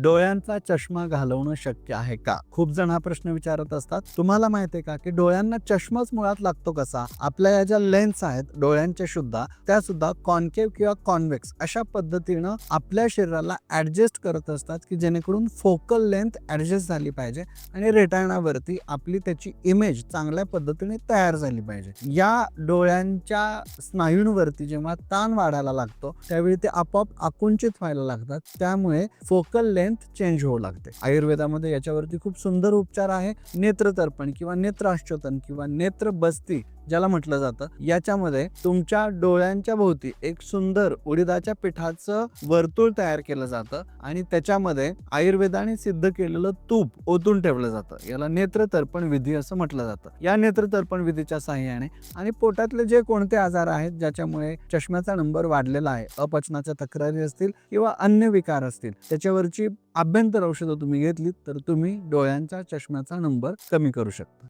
डोळ्यांचा चष्मा घालवणं शक्य आहे का? खूप जण हा प्रश्न विचारत असतात. तुम्हाला माहिती आहे का की डोळ्यांना चष्माच मुळात लागतो कसा? आपल्या या ज्या लेन्स आहेत डोळ्यांच्या सुद्धा, त्या सुद्धा कॉन्केव्ह किंवा कॉन्व्हेक्स अशा पद्धतीनं आपल्या शरीराला ऍडजस्ट करत असतात की जेणेकरून फोकल लेंथ ऍडजस्ट झाली पाहिजे आणि रेटायनावरती आपली त्याची इमेज चांगल्या पद्धतीने तयार झाली पाहिजे. या डोळ्यांच्या स्नायूंवरती जेव्हा ताण वाढायला लागतो त्यावेळी ते आपोआप आकुंचित व्हायला लागतात. त्यामुळे फोकल लेंथ चेंज होऊ लागते. आयुर्वेदामध्ये याच्यावरती खूप सुंदर उपचार आहे. नेत्रतर्पण किंवा नेत्राश्चोतन किंवा नेत्रबस्ती ज्याला म्हटलं जातं, याच्यामध्ये तुमच्या डोळ्यांच्या भोवती एक सुंदर उडीदाच्या पिठाचं वर्तुळ तयार केलं जातं आणि त्याच्यामध्ये आयुर्वेदाने सिद्ध केलेलं तूप ओतून ठेवलं जातं. याला नेत्रतर्पण विधी असं म्हटलं जातं. या नेत्रतर्पण विधीच्या साहाय्याने आणि पोटातले जे कोणते आजार आहेत ज्याच्यामुळे चष्म्याचा नंबर वाढलेला आहे, अपचनाच्या तक्रारी असतील किंवा अन्य विकार असतील, त्याच्यावरची आभ्यंतर औषधं तुम्ही घेतलीत तर तुम्ही डोळ्यांचा चष्म्याचा नंबर कमी करू शकता.